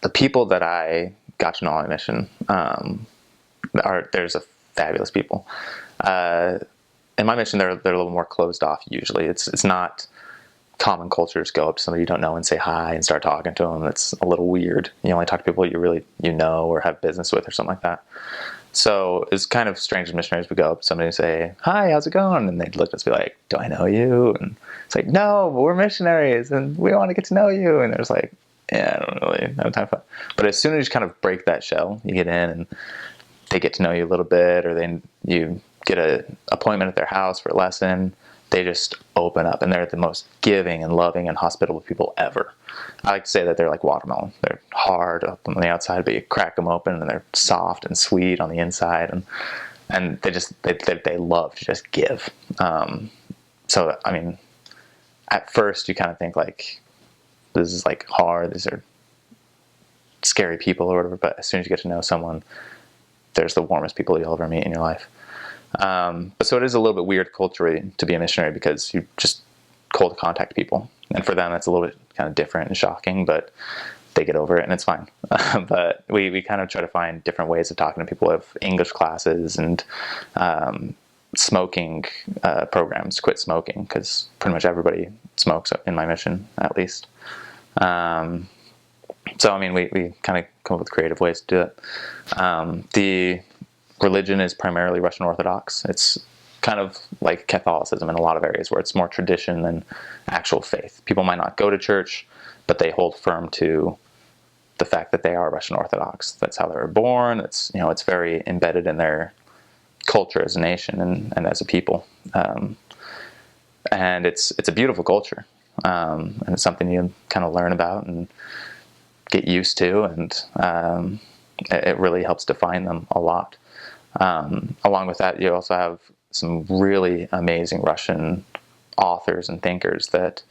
the people that I got to know on a mission there's a fabulous people. In my mission, they're a little more closed off. Usually, it's not common culture to go up to somebody you don't know and say hi and start talking to them. It's a little weird. You only talk to people you know or have business with or something like that. So it's kind of strange as missionaries would go up to somebody and say, "Hi, how's it going?" And they'd look at us and be like, "Do I know you?" And it's like, "No, but we're missionaries and we want to get to know you." And there's like, "Yeah, I don't really have time for that." But as soon as you kind of break that shell, you get in and they get to know you a little bit, or then you get an appointment at their house for a lesson, they just open up, and they're the most giving and loving and hospitable people ever. I like to say that they're like watermelon. They're hard up on the outside, but you crack them open and they're soft and sweet on the inside, and they love to just give. So I mean, at first you kind of think like, this is like hard, these are scary people or whatever, but as soon as you get to know someone, there's the warmest people you'll ever meet in your life. But so it is a little bit weird culturally to be a missionary, because you just cold contact people, and for them that's a little bit kind of different and shocking, but they get over it and it's fine. But we kind of try to find different ways of talking to people. We have English classes and smoking programs, quit smoking, because pretty much everybody smokes in my mission, at least. So I mean, we kind of come up with creative ways to do it. The religion is primarily Russian Orthodox. It's kind of like Catholicism in a lot of areas, where it's more tradition than actual faith. People might not go to church, but they hold firm to the fact that they are Russian Orthodox. That's how they were born. It's very embedded in their culture as a nation and as a people. And it's a beautiful culture, and it's something you kind of learn about and get used to, and it really helps define them a lot. Along with that, you also have some really amazing Russian authors and thinkers that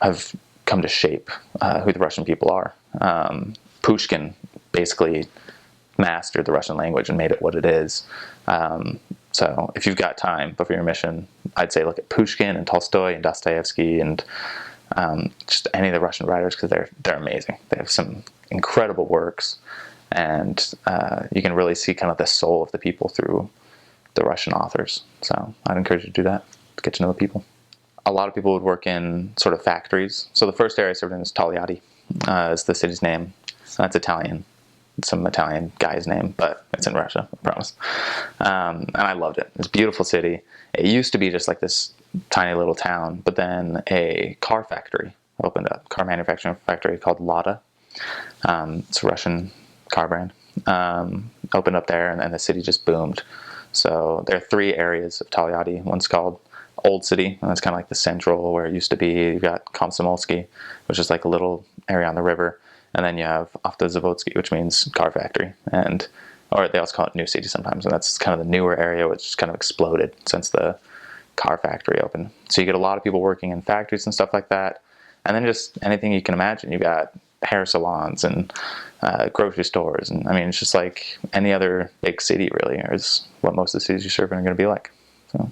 have come to shape who the Russian people are. Pushkin basically mastered the Russian language and made it what it is. So if you've got time before your mission, I'd say look at Pushkin and Tolstoy and Dostoevsky and just any of the Russian writers, because they're amazing. They have some incredible works, and you can really see kind of the soul of the people through the Russian authors. So I'd encourage you to do that, to get to know the people. A lot of people would work in sort of factories. So the first area I served in is Tolyatti, is the city's name. So that's Italian. Some Italian guy's name, but it's in Russia, I promise. And I loved it. It's a beautiful city. It used to be just like this tiny little town, but then a car factory opened up, car manufacturing factory called Lada. It's a Russian car brand. Opened up there, and the city just boomed. So there are three areas of Tolyatti. One's called Old City, and that's kind of like the central where it used to be. You've got Komsomolsky, which is like a little area on the river. And then you have Avtozavodski, which means car factory, or they also call it New City sometimes, and that's kind of the newer area, which kind of exploded since the car factory opened. So you get a lot of people working in factories and stuff like that, and then just anything you can imagine. You've got hair salons and grocery stores, and I mean, it's just like any other big city really, is what most of the cities you serve in are going to be like. So